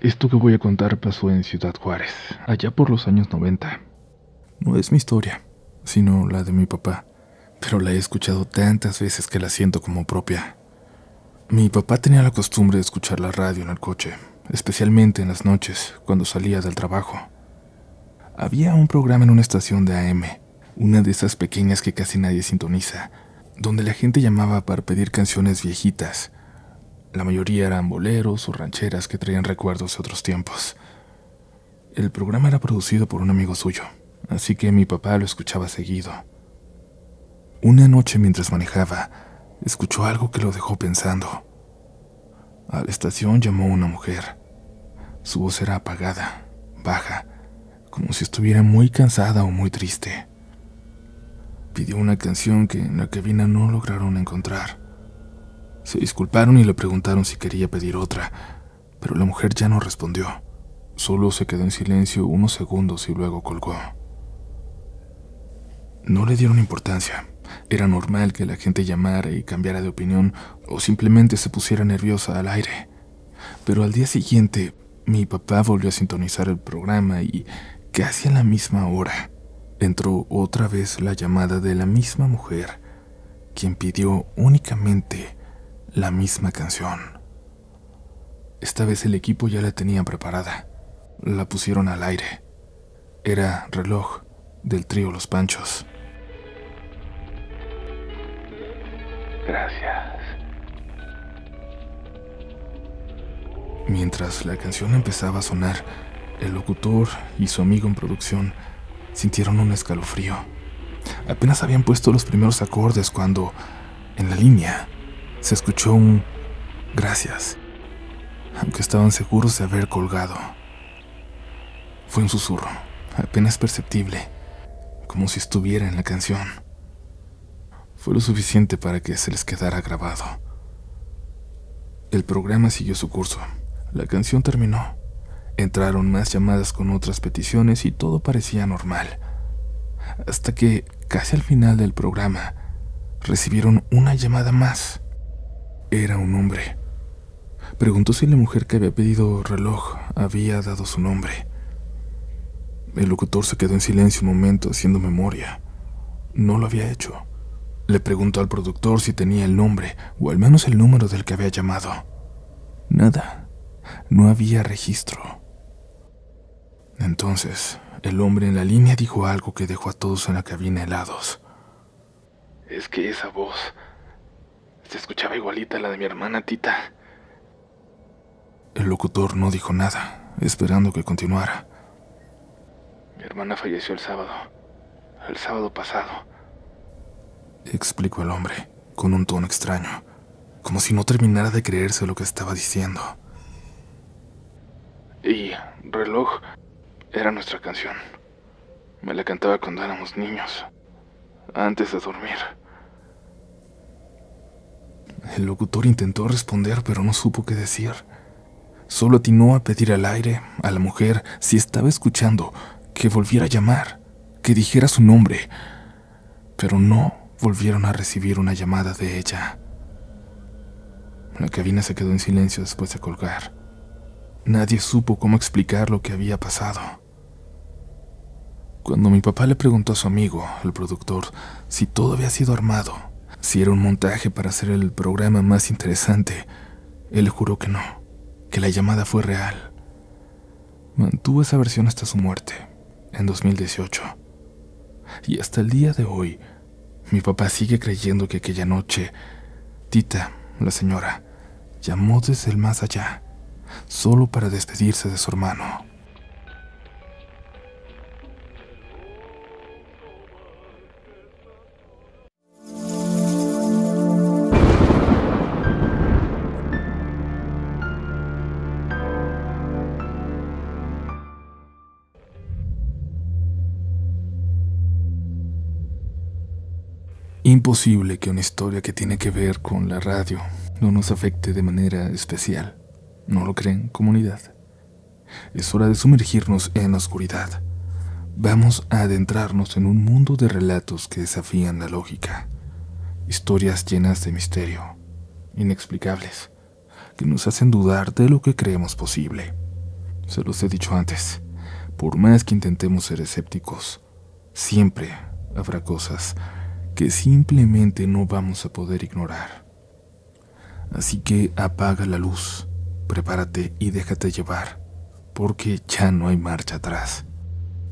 Esto que voy a contar pasó en Ciudad Juárez, allá por los años 90. No es mi historia, sino la de mi papá, pero la he escuchado tantas veces que la siento como propia. Mi papá tenía la costumbre de escuchar la radio en el coche, especialmente en las noches, cuando salía del trabajo. Había un programa en una estación de AM, una de esas pequeñas que casi nadie sintoniza, donde la gente llamaba para pedir canciones viejitas. La mayoría eran boleros o rancheras que traían recuerdos de otros tiempos. El programa era producido por un amigo suyo, así que mi papá lo escuchaba seguido. Una noche mientras manejaba, escuchó algo que lo dejó pensando. A la estación llamó una mujer. Su voz era apagada, baja, como si estuviera muy cansada o muy triste. Pidió una canción que en la cabina no lograron encontrar. Se disculparon y le preguntaron si quería pedir otra, pero la mujer ya no respondió. Solo se quedó en silencio unos segundos y luego colgó. No le dieron importancia. Era normal que la gente llamara y cambiara de opinión o simplemente se pusiera nerviosa al aire. Pero al día siguiente, mi papá volvió a sintonizar el programa y, casi a la misma hora, entró otra vez la llamada de la misma mujer, quien pidió únicamente la misma canción. Esta vez el equipo ya la tenía preparada. La pusieron al aire. Era Reloj, del trío Los Panchos. Gracias. Mientras la canción empezaba a sonar, el locutor y su amigo en producción sintieron un escalofrío. Apenas habían puesto los primeros acordes cuando, en la línea, se escuchó un gracias, aunque estaban seguros de haber colgado. Fue un susurro, apenas perceptible, como si estuviera en la canción. Fue lo suficiente para que se les quedara grabado. El programa siguió su curso. La canción terminó. Entraron más llamadas con otras peticiones y todo parecía normal. Hasta que, casi al final del programa, recibieron una llamada más. Era un hombre. Preguntó si la mujer que había pedido Reloj había dado su nombre. El locutor se quedó en silencio un momento haciendo memoria. No lo había hecho. Le preguntó al productor si tenía el nombre, o al menos el número del que había llamado. Nada. No había registro. Entonces, el hombre en la línea dijo algo que dejó a todos en la cabina helados. Es que esa voz se escuchaba igualita a la de mi hermana Tita. El locutor no dijo nada, esperando que continuara. Mi hermana falleció el sábado pasado, explicó el hombre, con un tono extraño, como si no terminara de creerse lo que estaba diciendo. Y Reloj era nuestra canción. Me la cantaba cuando éramos niños, antes de dormir. El locutor intentó responder, pero no supo qué decir. Solo atinó a pedir al aire, a la mujer, si estaba escuchando, que volviera a llamar, que dijera su nombre. Pero no volvieron a recibir una llamada de ella. La cabina se quedó en silencio después de colgar. Nadie supo cómo explicar lo que había pasado. Cuando mi papá le preguntó a su amigo, el productor, si todo había sido armado, si era un montaje para hacer el programa más interesante, él juró que no, que la llamada fue real. Mantuvo esa versión hasta su muerte, en 2018. Y hasta el día de hoy, mi papá sigue creyendo que aquella noche, Tita, la señora, llamó desde el más allá, solo para despedirse de su hermano. Imposible que una historia que tiene que ver con la radio no nos afecte de manera especial. ¿No lo creen, comunidad? Es hora de sumergirnos en la oscuridad. Vamos a adentrarnos en un mundo de relatos que desafían la lógica. Historias llenas de misterio, inexplicables, que nos hacen dudar de lo que creemos posible. Se los he dicho antes, por más que intentemos ser escépticos, siempre habrá cosas que simplemente no vamos a poder ignorar. Así que apaga la luz, prepárate y déjate llevar, porque ya no hay marcha atrás,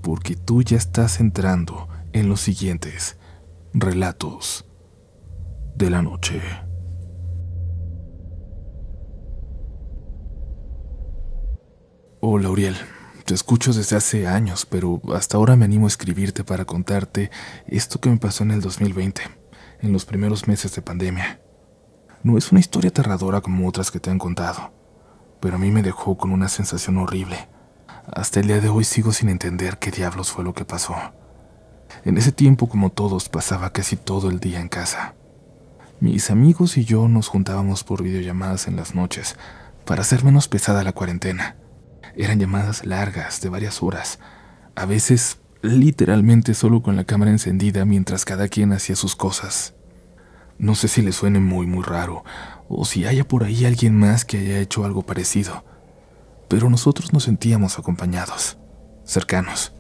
porque tú ya estás entrando en los siguientes relatos de la noche. Hola, Uriel. Te escucho desde hace años, pero hasta ahora me animo a escribirte para contarte esto que me pasó en el 2020, en los primeros meses de pandemia. No es una historia aterradora como otras que te han contado, pero a mí me dejó con una sensación horrible. Hasta el día de hoy sigo sin entender qué diablos fue lo que pasó. En ese tiempo, como todos, pasaba casi todo el día en casa. Mis amigos y yo nos juntábamos por videollamadas en las noches para hacer menos pesada la cuarentena. Eran llamadas largas, de varias horas, a veces literalmente solo con la cámara encendida mientras cada quien hacía sus cosas. No sé si le suene muy raro, o si haya por ahí alguien más que haya hecho algo parecido, pero nosotros nos sentíamos acompañados, cercanos.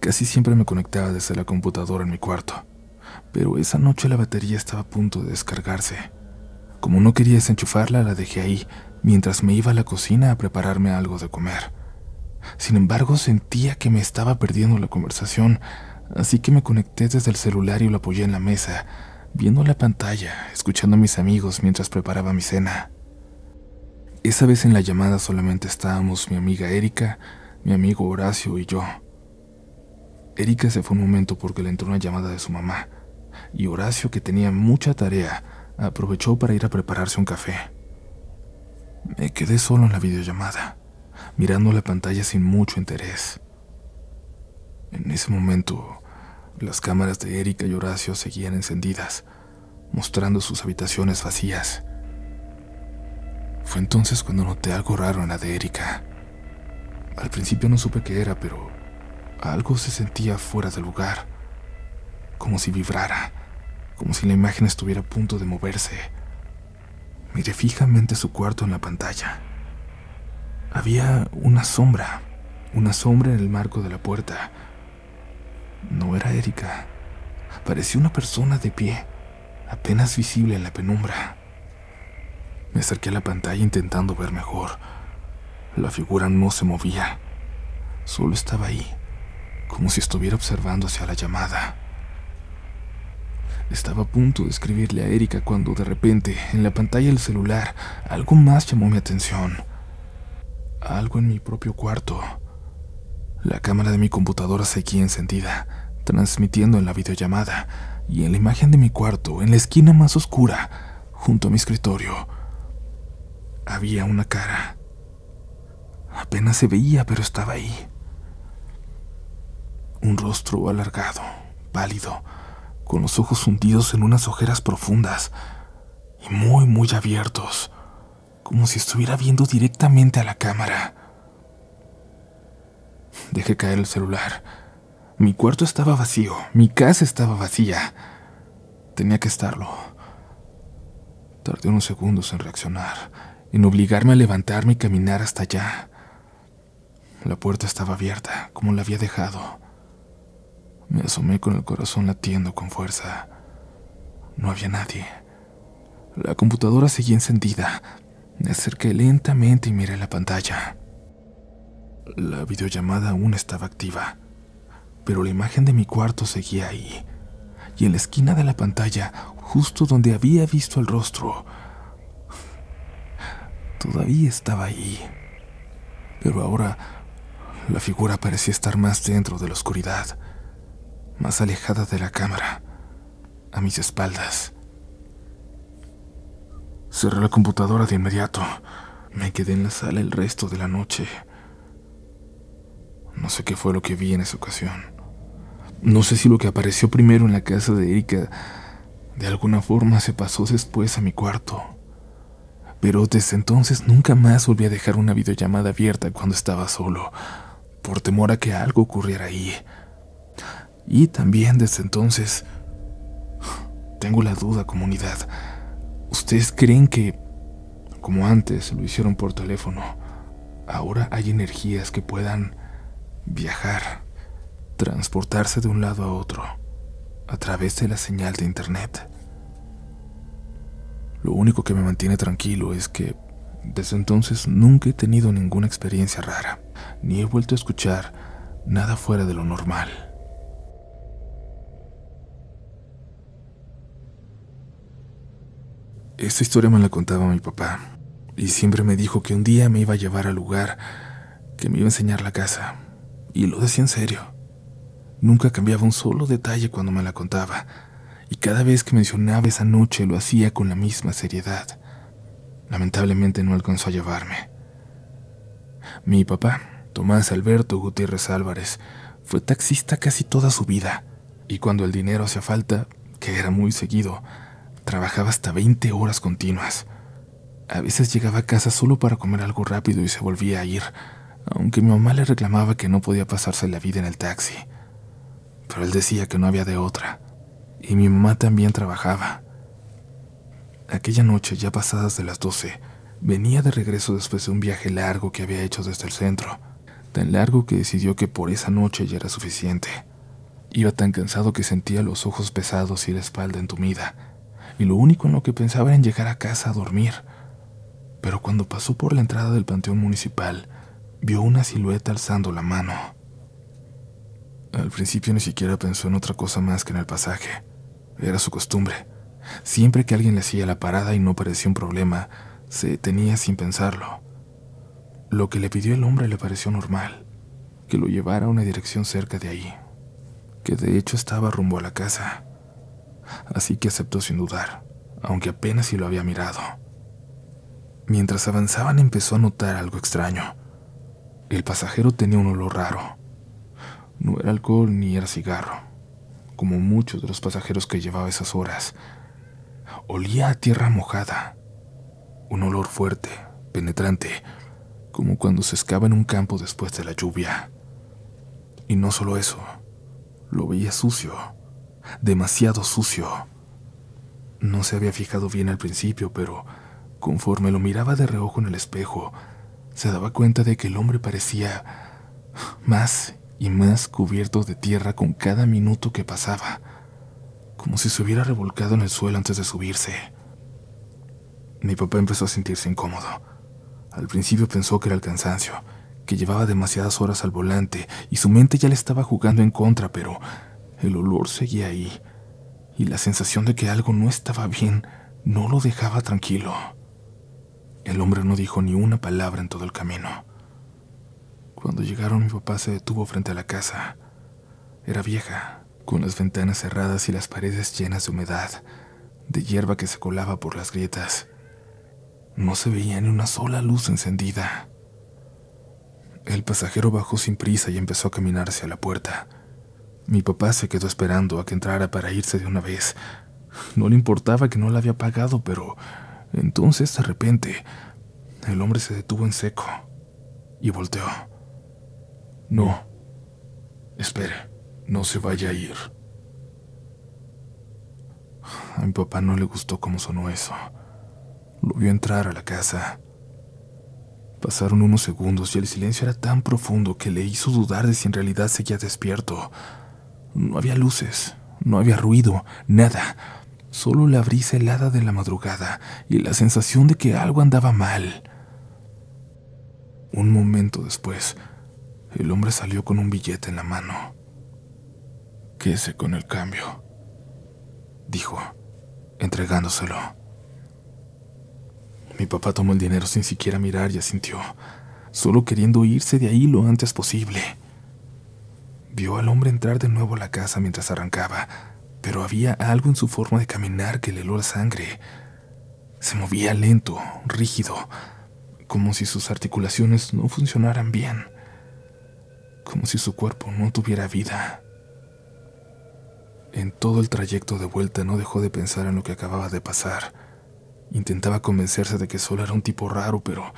Casi siempre me conectaba desde la computadora en mi cuarto, pero esa noche la batería estaba a punto de descargarse. Como no quería desenchufarla, la dejé ahí mientras me iba a la cocina a prepararme algo de comer. Sin embargo, sentía que me estaba perdiendo la conversación, así que me conecté desde el celular y lo apoyé en la mesa, viendo la pantalla, escuchando a mis amigos mientras preparaba mi cena. Esa vez en la llamada solamente estábamos mi amiga Erika, mi amigo Horacio y yo. Erika se fue un momento porque le entró una llamada de su mamá, y Horacio, que tenía mucha tarea, aprovechó para ir a prepararse un café. Me quedé solo en la videollamada, mirando la pantalla sin mucho interés. En ese momento, las cámaras de Erika y Horacio seguían encendidas, mostrando sus habitaciones vacías. Fue entonces cuando noté algo raro en la de Erika. Al principio no supe qué era, pero algo se sentía fuera de lugar, como si vibrara, como si la imagen estuviera a punto de moverse. Miré fijamente su cuarto en la pantalla. Había una sombra en el marco de la puerta. No era Erika. Parecía una persona de pie, apenas visible en la penumbra. Me acerqué a la pantalla intentando ver mejor. La figura no se movía. Solo estaba ahí, como si estuviera observando hacia la llamada. Estaba a punto de escribirle a Erika cuando de repente, en la pantalla del celular, algo más llamó mi atención. Algo en mi propio cuarto. La cámara de mi computadora seguía encendida, transmitiendo en la videollamada, y en la imagen de mi cuarto, en la esquina más oscura, junto a mi escritorio, había una cara. Apenas se veía, pero estaba ahí. Un rostro alargado, pálido, con los ojos hundidos en unas ojeras profundas y muy abiertos, como si estuviera viendo directamente a la cámara. Dejé caer el celular. Mi cuarto estaba vacío, mi casa estaba vacía. Tenía que estarlo. Tardé unos segundos en reaccionar, en obligarme a levantarme y caminar hasta allá. La puerta estaba abierta, como la había dejado. Me asomé con el corazón latiendo con fuerza. No había nadie. La computadora seguía encendida. Me acerqué lentamente y miré la pantalla. La videollamada aún estaba activa, pero la imagen de mi cuarto seguía ahí. Y en la esquina de la pantalla, justo donde había visto el rostro, todavía estaba ahí. Pero ahora la figura parecía estar más dentro de la oscuridad, más alejada de la cámara, a mis espaldas. Cerré la computadora de inmediato. Me quedé en la sala el resto de la noche. No sé qué fue lo que vi en esa ocasión. No sé si lo que apareció primero en la casa de Erika de alguna forma se pasó después a mi cuarto. Pero desde entonces nunca más volví a dejar una videollamada abierta cuando estaba solo, por temor a que algo ocurriera ahí. Y también desde entonces tengo la duda, comunidad. ¿Ustedes creen que, como antes lo hicieron por teléfono, ahora hay energías que puedan viajar, transportarse de un lado a otro, a través de la señal de internet? Lo único que me mantiene tranquilo es que desde entonces nunca he tenido ninguna experiencia rara, ni he vuelto a escuchar nada fuera de lo normal. Esta historia me la contaba mi papá, y siempre me dijo que un día me iba a llevar al lugar, que me iba a enseñar la casa, y lo decía en serio. Nunca cambiaba un solo detalle cuando me la contaba, y cada vez que mencionaba esa noche lo hacía con la misma seriedad. Lamentablemente no alcanzó a llevarme. Mi papá, Tomás Alberto Gutiérrez Álvarez, fue taxista casi toda su vida, y cuando el dinero hacía falta, que era muy seguido, trabajaba hasta 20 horas continuas. A veces llegaba a casa solo para comer algo rápido y se volvía a ir, aunque mi mamá le reclamaba que no podía pasarse la vida en el taxi. Pero él decía que no había de otra, y mi mamá también trabajaba. Aquella noche, ya pasadas de las 12, venía de regreso después de un viaje largo que había hecho desde el centro, tan largo que decidió que por esa noche ya era suficiente. Iba tan cansado que sentía los ojos pesados y la espalda entumida, y lo único en lo que pensaba era en llegar a casa a dormir. Pero cuando pasó por la entrada del panteón municipal, vio una silueta alzando la mano. Al principio ni siquiera pensó en otra cosa más que en el pasaje. Era su costumbre. Siempre que alguien le hacía la parada y no parecía un problema, se detenía sin pensarlo. Lo que le pidió el hombre le pareció normal, que lo llevara a una dirección cerca de ahí, que de hecho estaba rumbo a la casa. Así que aceptó sin dudar, aunque apenas si lo había mirado. Mientras avanzaban empezó a notar algo extraño. El pasajero tenía un olor raro. No era alcohol ni era cigarro, como muchos de los pasajeros que llevaba esas horas. Olía a tierra mojada, un olor fuerte, penetrante, como cuando se excava en un campo después de la lluvia. Y no solo eso, lo veía sucio, demasiado sucio. No se había fijado bien al principio, pero conforme lo miraba de reojo en el espejo, se daba cuenta de que el hombre parecía más y más cubierto de tierra con cada minuto que pasaba, como si se hubiera revolcado en el suelo antes de subirse. Mi papá empezó a sentirse incómodo. Al principio pensó que era el cansancio, que llevaba demasiadas horas al volante y su mente ya le estaba jugando en contra, pero el olor seguía ahí, y la sensación de que algo no estaba bien no lo dejaba tranquilo. El hombre no dijo ni una palabra en todo el camino. Cuando llegaron, mi papá se detuvo frente a la casa. Era vieja, con las ventanas cerradas y las paredes llenas de humedad, de hierba que se colaba por las grietas. No se veía ni una sola luz encendida. El pasajero bajó sin prisa y empezó a caminar hacia la puerta. Mi papá se quedó esperando a que entrara para irse de una vez. No le importaba que no la había pagado, pero entonces, de repente, el hombre se detuvo en seco y volteó. No, espere, no se vaya a ir. A mi papá no le gustó cómo sonó eso. Lo vio entrar a la casa. Pasaron unos segundos y el silencio era tan profundo que le hizo dudar de si en realidad seguía despierto. No había luces, no había ruido, nada. Solo la brisa helada de la madrugada y la sensación de que algo andaba mal. Un momento después, el hombre salió con un billete en la mano. «Quédese con el cambio», dijo, entregándoselo. Mi papá tomó el dinero sin siquiera mirar y asintió, solo queriendo irse de ahí lo antes posible. Vio al hombre entrar de nuevo a la casa mientras arrancaba, pero había algo en su forma de caminar que le heló la sangre. Se movía lento, rígido, como si sus articulaciones no funcionaran bien, como si su cuerpo no tuviera vida. En todo el trayecto de vuelta no dejó de pensar en lo que acababa de pasar. Intentaba convencerse de que solo era un tipo raro, pero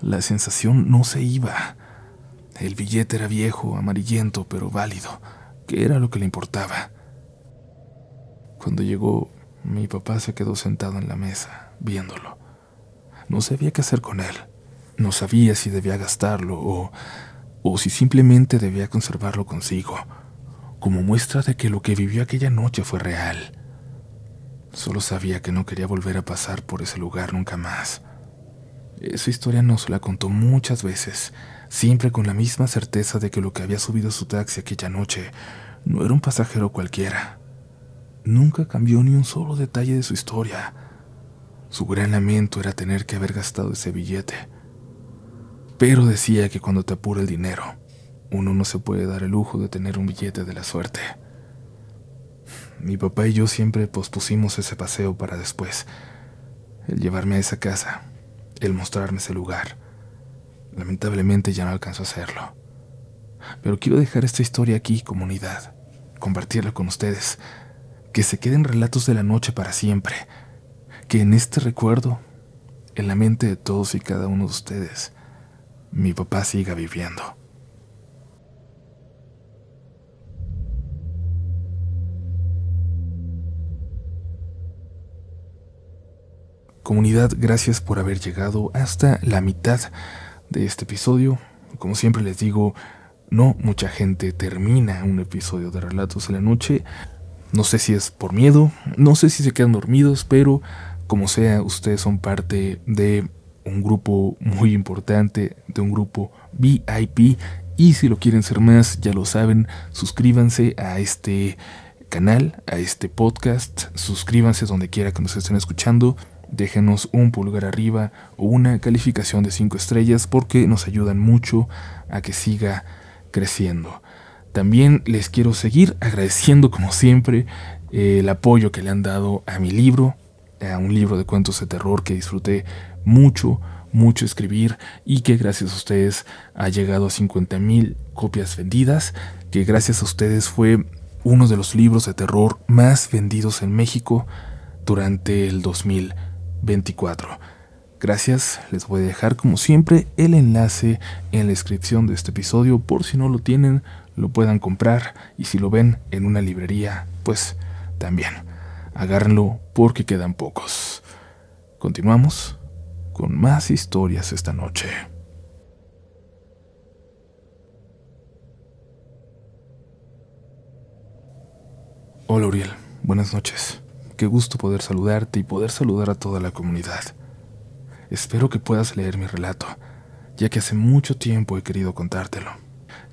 la sensación no se iba. El billete era viejo, amarillento, pero válido, que era lo que le importaba. Cuando llegó, Mi papá se quedó sentado en la mesa, viéndolo. No sabía qué hacer con él. No sabía si debía gastarlo o si simplemente debía conservarlo consigo, como muestra de que lo que vivió aquella noche fue real. Solo sabía que no quería volver a pasar por ese lugar nunca más. Esa historia nos la contó muchas veces, siempre con la misma certeza de que lo que había subido a su taxi aquella noche no era un pasajero cualquiera. Nunca cambió ni un solo detalle de su historia. Su gran lamento era tener que haber gastado ese billete. Pero decía que cuando te apura el dinero, uno no se puede dar el lujo de tener un billete de la suerte. Mi papá y yo siempre pospusimos ese paseo para después, el llevarme a esa casa, el mostrarme ese lugar. Lamentablemente ya no alcanzó a hacerlo. Pero quiero dejar esta historia aquí, comunidad, compartirla con ustedes, que se queden relatos de la noche para siempre, que en este recuerdo, en la mente de todos y cada uno de ustedes, mi papá siga viviendo. Comunidad, gracias por haber llegado hasta la mitad de este episodio. Como siempre les digo, no mucha gente termina un episodio de Relatos de la Noche. No sé si es por miedo, no sé si se quedan dormidos, pero como sea, ustedes son parte de un grupo muy importante, de un grupo VIP. Y si lo quieren ser más, ya lo saben, suscríbanse a este canal, a este podcast. Suscríbanse donde quiera que nos estén escuchando. Déjenos un pulgar arriba o una calificación de 5 estrellas porque nos ayudan mucho a que siga creciendo. También les quiero seguir agradeciendo como siempre el apoyo que le han dado a mi libro, a un libro de cuentos de terror que disfruté mucho escribir y que gracias a ustedes ha llegado a 50,000 copias vendidas, que gracias a ustedes fue uno de los libros de terror más vendidos en México durante el 2024. Gracias, les voy a dejar como siempre el enlace en la descripción de este episodio por si no lo tienen, lo puedan comprar y si lo ven en una librería, pues también agárrenlo porque quedan pocos. Continuamos con más historias esta noche. Hola Uriel, buenas noches. Qué gusto poder saludarte y poder saludar a toda la comunidad. Espero que puedas leer mi relato, ya que hace mucho tiempo he querido contártelo.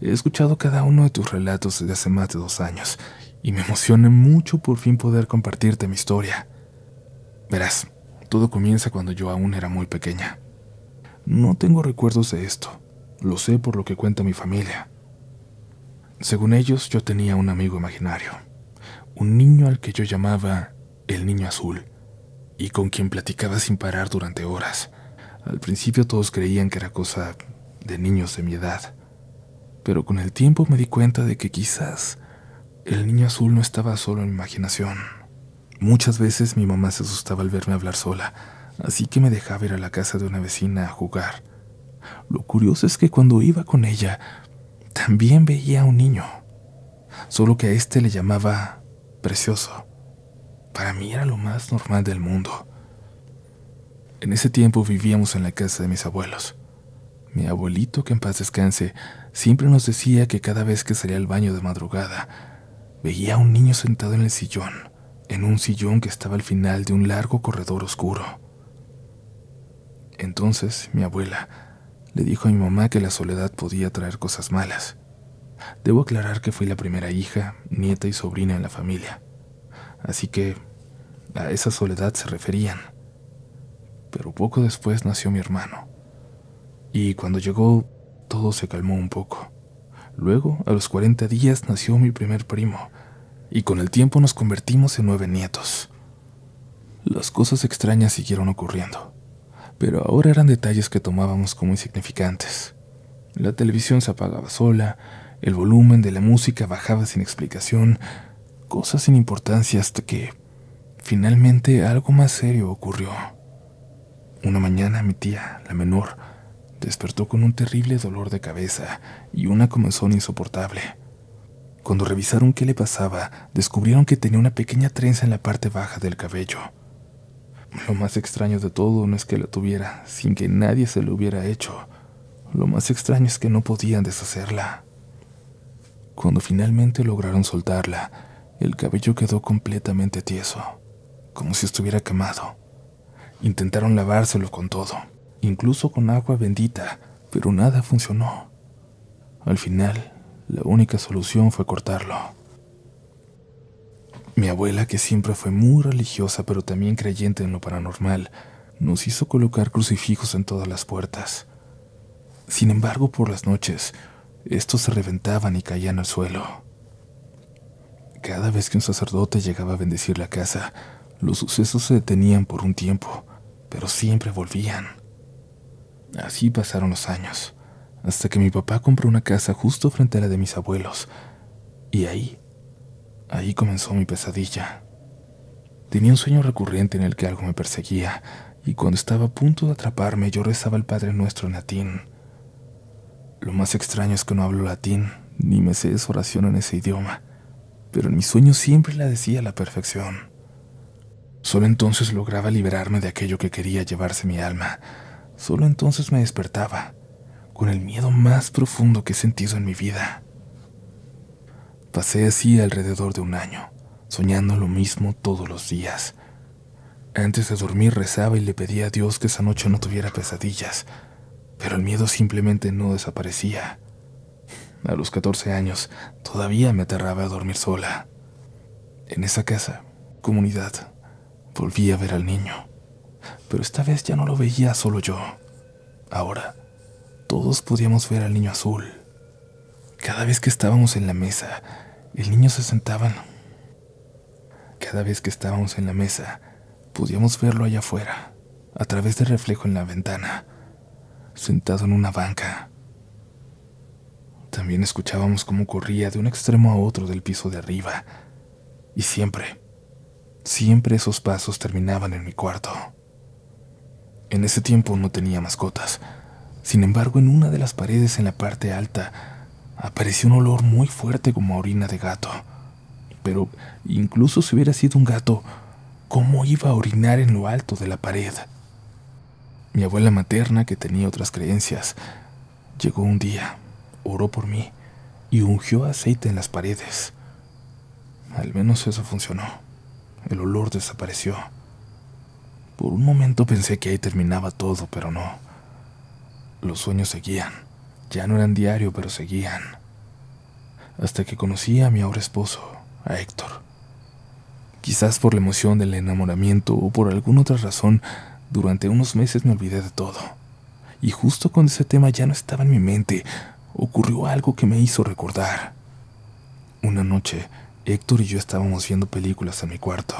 He escuchado cada uno de tus relatos desde hace más de 2 años y me emociona mucho por fin poder compartirte mi historia. Verás, todo comienza cuando yo aún era muy pequeña. No tengo recuerdos de esto, lo sé por lo que cuenta mi familia. Según ellos, yo tenía un amigo imaginario, un niño al que yo llamaba el niño azul, y con quien platicaba sin parar durante horas. Al principio todos creían que era cosa de niños de mi edad, pero con el tiempo me di cuenta de que quizás el niño azul no estaba solo en mi imaginación. Muchas veces mi mamá se asustaba al verme hablar sola, así que me dejaba ir a la casa de una vecina a jugar. Lo curioso es que cuando iba con ella, también veía a un niño, solo que a este le llamaba Precioso. Para mí era lo más normal del mundo. En ese tiempo vivíamos en la casa de mis abuelos. Mi abuelito, que en paz descanse, siempre nos decía que cada vez que salía al baño de madrugada, veía a un niño sentado en el sillón, en un sillón que estaba al final de un largo corredor oscuro. Entonces mi abuela le dijo a mi mamá que la soledad podía traer cosas malas. Debo aclarar que fui la primera hija, nieta y sobrina en la familia, así que a esa soledad se referían. Pero poco después nació mi hermano, y cuando llegó todo se calmó un poco. Luego, a los 40 días, nació mi primer primo, y con el tiempo nos convertimos en 9 nietos. Las cosas extrañas siguieron ocurriendo, pero ahora eran detalles que tomábamos como insignificantes. La televisión se apagaba sola, el volumen de la música bajaba sin explicación, cosas sin importancia hasta que, finalmente, algo más serio ocurrió. Una mañana mi tía, la menor, despertó con un terrible dolor de cabeza y una comezón insoportable. Cuando revisaron qué le pasaba, descubrieron que tenía una pequeña trenza en la parte baja del cabello. Lo más extraño de todo no es que la tuviera sin que nadie se lo hubiera hecho. Lo más extraño es que no podían deshacerla. Cuando finalmente lograron soltarla, el cabello quedó completamente tieso, como si estuviera quemado. Intentaron lavárselo con todo, incluso con agua bendita, pero nada funcionó. Al final, la única solución fue cortarlo. Mi abuela, que siempre fue muy religiosa pero también creyente en lo paranormal, nos hizo colocar crucifijos en todas las puertas. Sin embargo, por las noches, estos se reventaban y caían al suelo. Cada vez que un sacerdote llegaba a bendecir la casa, los sucesos se detenían por un tiempo, pero siempre volvían. Así pasaron los años, hasta que mi papá compró una casa justo frente a la de mis abuelos, y ahí comenzó mi pesadilla. Tenía un sueño recurrente en el que algo me perseguía, y cuando estaba a punto de atraparme, yo rezaba el Padre Nuestro en latín. Lo más extraño es que no hablo latín, ni me sé esa oración en ese idioma, pero en mis sueños siempre la decía a la perfección. Solo entonces lograba liberarme de aquello que quería llevarse mi alma. Solo entonces me despertaba, con el miedo más profundo que he sentido en mi vida. Pasé así alrededor de un año, soñando lo mismo todos los días. Antes de dormir rezaba y le pedía a Dios que esa noche no tuviera pesadillas, pero el miedo simplemente no desaparecía. A los 14 años todavía me aterraba a dormir sola. En esa casa, comunidad, volví a ver al niño, pero esta vez ya no lo veía solo yo. Ahora, todos podíamos ver al niño azul. Cada vez que estábamos en la mesa, el niño se sentaba. Cada vez que estábamos en la mesa, podíamos verlo allá afuera, a través del reflejo en la ventana, sentado en una banca. También escuchábamos cómo corría de un extremo a otro del piso de arriba, y siempre esos pasos terminaban en mi cuarto. En ese tiempo no tenía mascotas. Sin embargo, en una de las paredes en la parte alta apareció un olor muy fuerte como a orina de gato. Pero incluso si hubiera sido un gato, ¿cómo iba a orinar en lo alto de la pared? Mi abuela materna, que tenía otras creencias, llegó un día, oró por mí y ungió aceite en las paredes. Al menos eso funcionó. El olor desapareció. Por un momento pensé que ahí terminaba todo, pero no. Los sueños seguían. Ya no eran diario, pero seguían. Hasta que conocí a mi ahora esposo, a Héctor. Quizás por la emoción del enamoramiento o por alguna otra razón, durante unos meses me olvidé de todo. Y justo cuando ese tema ya no estaba en mi mente, ocurrió algo que me hizo recordar. Una noche, Héctor y yo estábamos viendo películas en mi cuarto.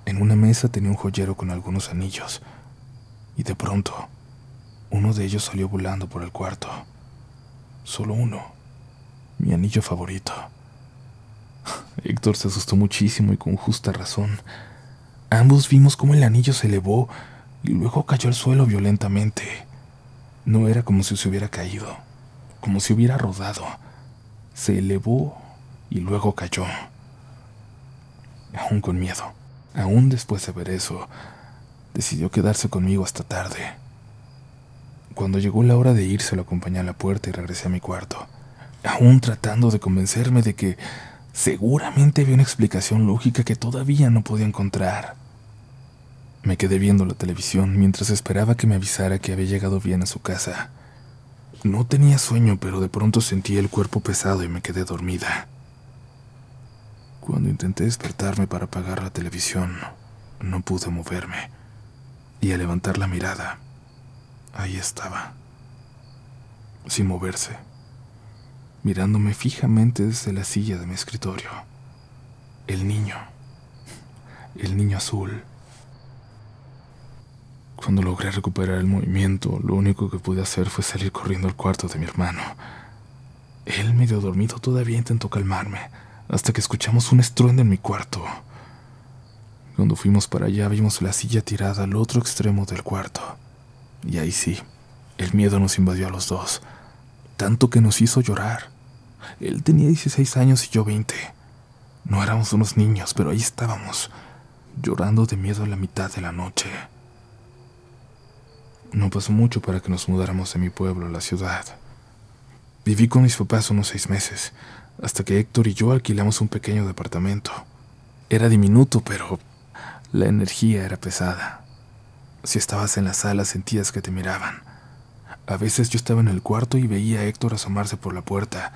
En una mesa tenía un joyero con algunos anillos, y de pronto, uno de ellos salió volando por el cuarto. Solo uno, mi anillo favorito. Héctor se asustó muchísimo y con justa razón. Ambos vimos cómo el anillo se elevó y luego cayó al suelo violentamente. No era como si se hubiera caído, como si hubiera rodado. Se elevó y luego cayó. Aún con miedo, aún después de ver eso, decidió quedarse conmigo hasta tarde. Cuando llegó la hora de irse, lo acompañé a la puerta y regresé a mi cuarto, aún tratando de convencerme de que seguramente había una explicación lógica que todavía no podía encontrar. Me quedé viendo la televisión mientras esperaba que me avisara que había llegado bien a su casa. No tenía sueño, pero de pronto sentí el cuerpo pesado y me quedé dormida. Cuando intenté despertarme para apagar la televisión, no pude moverme, y al levantar la mirada, ahí estaba, sin moverse, mirándome fijamente desde la silla de mi escritorio. El niño azul. Cuando logré recuperar el movimiento, lo único que pude hacer fue salir corriendo al cuarto de mi hermano. Él, medio dormido, todavía intentó calmarme, hasta que escuchamos un estruendo en mi cuarto. Cuando fuimos para allá, vimos la silla tirada al otro extremo del cuarto. Y ahí sí, el miedo nos invadió a los dos, tanto que nos hizo llorar. Él tenía 16 años y yo 20. No éramos unos niños, pero ahí estábamos, llorando de miedo a la mitad de la noche. No pasó mucho para que nos mudáramos de mi pueblo a la ciudad. Viví con mis papás unos 6 meses, hasta que Héctor y yo alquilamos un pequeño departamento. Era diminuto, pero la energía era pesada. Si estabas en la sala sentías que te miraban. A veces yo estaba en el cuarto y veía a Héctor asomarse por la puerta,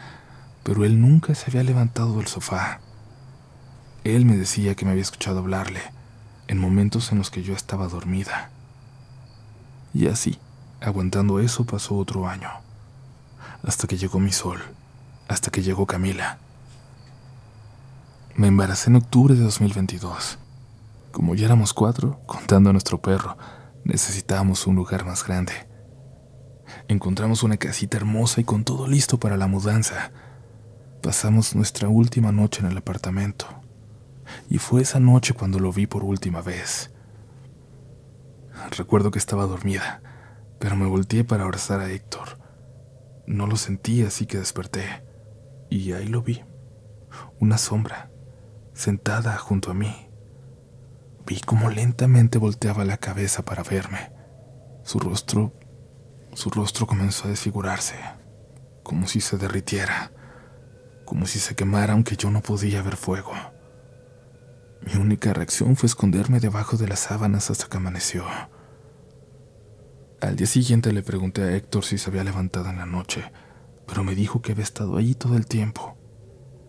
pero él nunca se había levantado del sofá. Él me decía que me había escuchado hablarle, en momentos en los que yo estaba dormida. Y así, aguantando eso, pasó otro año. Hasta que llegó mi sol, hasta que llegó Camila. Me embaracé en octubre de 2022. Como ya éramos 4, contando a nuestro perro, necesitábamos un lugar más grande. Encontramos una casita hermosa y con todo listo para la mudanza. Pasamos nuestra última noche en el apartamento. Y fue esa noche cuando lo vi por última vez. Recuerdo que estaba dormida, pero me volteé para abrazar a Héctor. No lo sentí, así que desperté. Y ahí lo vi. Una sombra, sentada junto a mí. Vi cómo lentamente volteaba la cabeza para verme. Su rostro comenzó a desfigurarse, como si se derritiera, como si se quemara aunque yo no podía ver fuego. Mi única reacción fue esconderme debajo de las sábanas hasta que amaneció. Al día siguiente le pregunté a Héctor si se había levantado en la noche, pero me dijo que había estado allí todo el tiempo,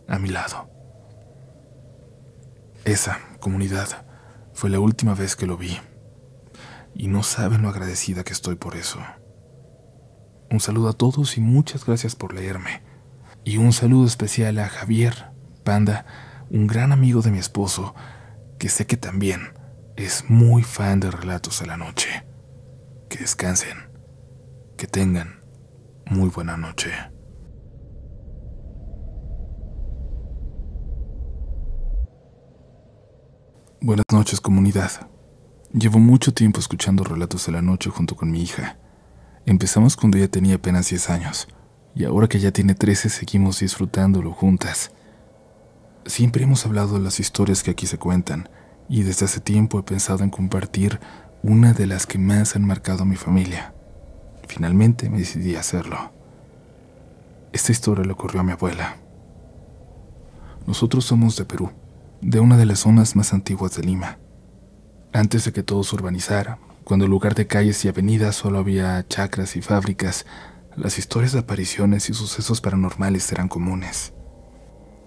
a mi lado. Esa comunidad fue la última vez que lo vi, y no saben lo agradecida que estoy por eso. Un saludo a todos y muchas gracias por leerme. Y un saludo especial a Javier, Panda, un gran amigo de mi esposo, que sé que también es muy fan de Relatos de la Noche. Que descansen, que tengan muy buena noche. Buenas noches, comunidad. Llevo mucho tiempo escuchando Relatos de la Noche junto con mi hija. Empezamos cuando ella tenía apenas 10 años, y ahora que ya tiene 13 seguimos disfrutándolo juntas. Siempre hemos hablado de las historias que aquí se cuentan, y desde hace tiempo he pensado en compartir una de las que más han marcado a mi familia. Finalmente me decidí a hacerlo. Esta historia le ocurrió a mi abuela. Nosotros somos de Perú, de una de las zonas más antiguas de Lima. Antes de que todo se urbanizara, cuando en lugar de calles y avenidas solo había chacras y fábricas, las historias de apariciones y sucesos paranormales eran comunes.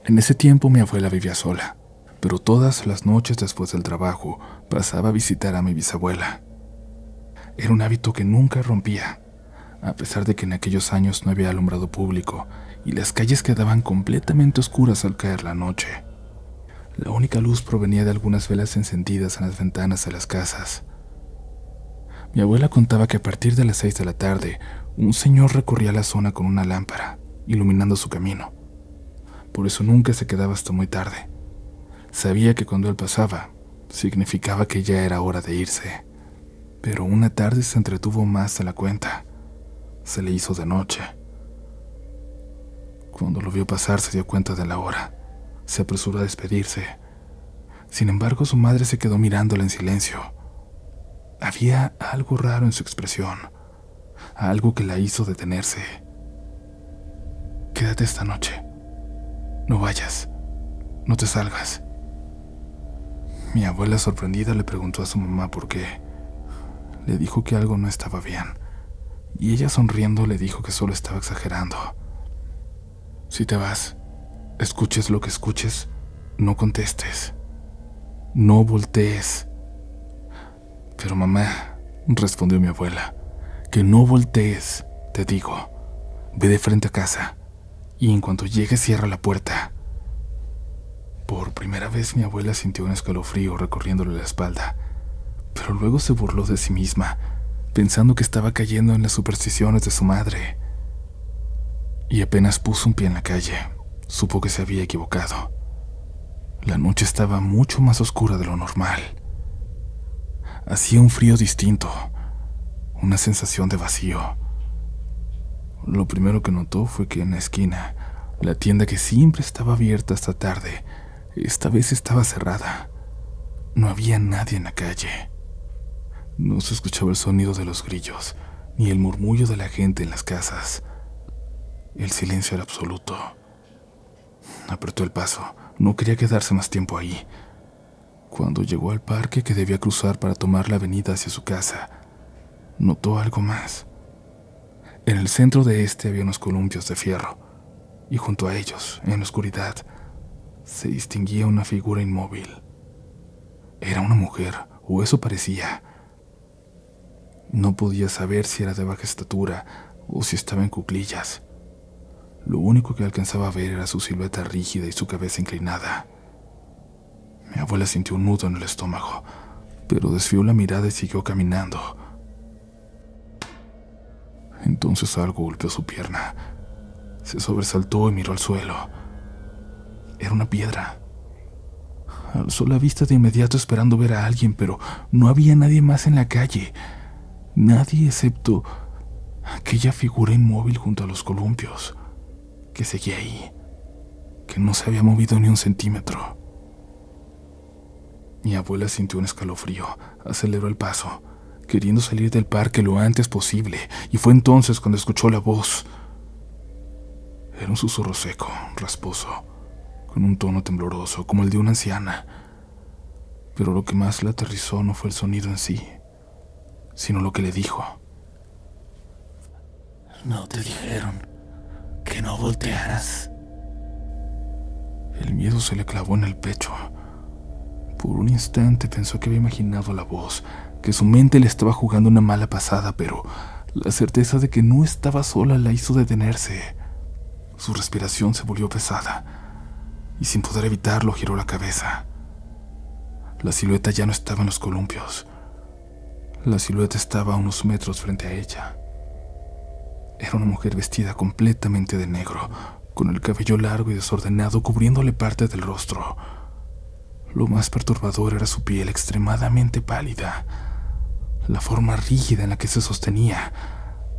En ese tiempo mi abuela vivía sola, pero todas las noches después del trabajo pasaba a visitar a mi bisabuela. Era un hábito que nunca rompía, a pesar de que en aquellos años no había alumbrado público y las calles quedaban completamente oscuras al caer la noche. La única luz provenía de algunas velas encendidas en las ventanas de las casas. Mi abuela contaba que a partir de las 6 de la tarde, un señor recorría la zona con una lámpara, iluminando su camino. Por eso nunca se quedaba hasta muy tarde. Sabía que cuando él pasaba, significaba que ya era hora de irse. Pero una tarde se entretuvo más de la cuenta. Se le hizo de noche. Cuando lo vio pasar se dio cuenta de la hora. Se apresuró a despedirse. Sin embargo, su madre se quedó mirándola en silencio. Había algo raro en su expresión, algo que la hizo detenerse. «Quédate esta noche. No vayas. No te salgas». Mi abuela, sorprendida, le preguntó a su mamá por qué. Le dijo que algo no estaba bien, y ella, sonriendo, le dijo que solo estaba exagerando. «Si te vas, escuches lo que escuches, no contestes. No voltees». «Pero mamá», respondió mi abuela, «que no voltees, te digo. Ve de frente a casa, y en cuanto llegues cierra la puerta». Por primera vez mi abuela sintió un escalofrío recorriéndole la espalda, pero luego se burló de sí misma, pensando que estaba cayendo en las supersticiones de su madre. Y apenas puso un pie en la calle, supo que se había equivocado. La noche estaba mucho más oscura de lo normal. Hacía un frío distinto, una sensación de vacío. Lo primero que notó fue que en la esquina, La tienda, que siempre estaba abierta hasta tarde, esta vez estaba cerrada. No había nadie en la calle. No se escuchaba el sonido de los grillos, ni el murmullo de la gente en las casas. El silencio era absoluto. Apretó el paso. No quería quedarse más tiempo ahí. Cuando llegó al parque que debía cruzar para tomar la avenida hacia su casa, notó algo más. En el centro de este había unos columpios de fierro, y junto a ellos, en la oscuridad, se distinguía una figura inmóvil. Era una mujer, o eso parecía. No podía saber si era de baja estatura o si estaba en cuclillas. Lo único que alcanzaba a ver era su silueta rígida y su cabeza inclinada. Mi abuela sintió un nudo en el estómago, pero desvió la mirada y siguió caminando. Entonces algo golpeó su pierna. Se sobresaltó y miró al suelo. Era una piedra. Alzó la vista de inmediato esperando ver a alguien, pero no había nadie más en la calle. Nadie excepto aquella figura inmóvil junto a los columpios, que seguía ahí, que no se había movido ni un centímetro. Mi abuela sintió un escalofrío, aceleró el paso, queriendo salir del parque lo antes posible, y fue entonces cuando escuchó la voz. Era un susurro seco, rasposo, con un tono tembloroso, como el de una anciana. Pero lo que más la aterrizó no fue el sonido en sí, sino lo que le dijo. ¿No te dijeron que no voltearas? El miedo se le clavó en el pecho. Por un instante pensó que había imaginado la voz, que su mente le estaba jugando una mala pasada, pero la certeza de que no estaba sola la hizo detenerse. Su respiración se volvió pesada, y sin poder evitarlo giró la cabeza. La silueta ya no estaba en los columpios. La silueta estaba a unos metros frente a ella. Era una mujer vestida completamente de negro, con el cabello largo y desordenado cubriéndole parte del rostro. Lo más perturbador era su piel extremadamente pálida, la forma rígida en la que se sostenía,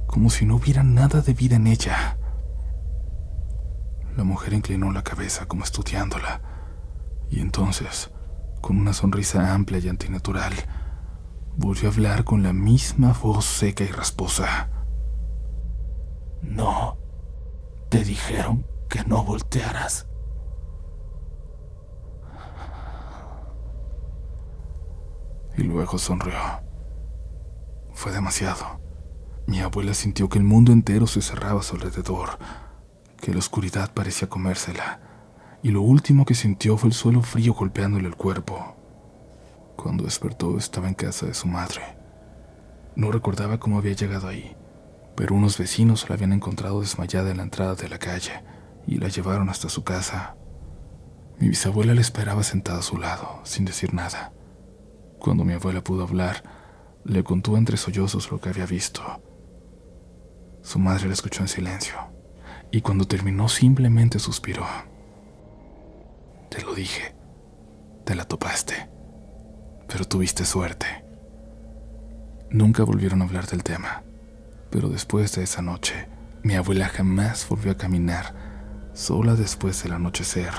como si no hubiera nada de vida en ella. La mujer inclinó la cabeza como estudiándola, y entonces, con una sonrisa amplia y antinatural, volvió a hablar con la misma voz seca y rasposa. No, te dijeron que no voltearas. Y luego sonrió. Fue demasiado. Mi abuela sintió que el mundo entero se cerraba a su alrededor, que la oscuridad parecía comérsela, y lo último que sintió fue el suelo frío golpeándole el cuerpo. Cuando despertó estaba en casa de su madre. No recordaba cómo había llegado ahí, pero unos vecinos la habían encontrado desmayada en la entrada de la calle y la llevaron hasta su casa. Mi bisabuela la esperaba sentada a su lado, sin decir nada. Cuando mi abuela pudo hablar, le contó entre sollozos lo que había visto. Su madre la escuchó en silencio, y cuando terminó simplemente suspiró. Te lo dije, te la topaste, pero tuviste suerte. Nunca volvieron a hablar del tema, pero después de esa noche, mi abuela jamás volvió a caminar sola después del anochecer.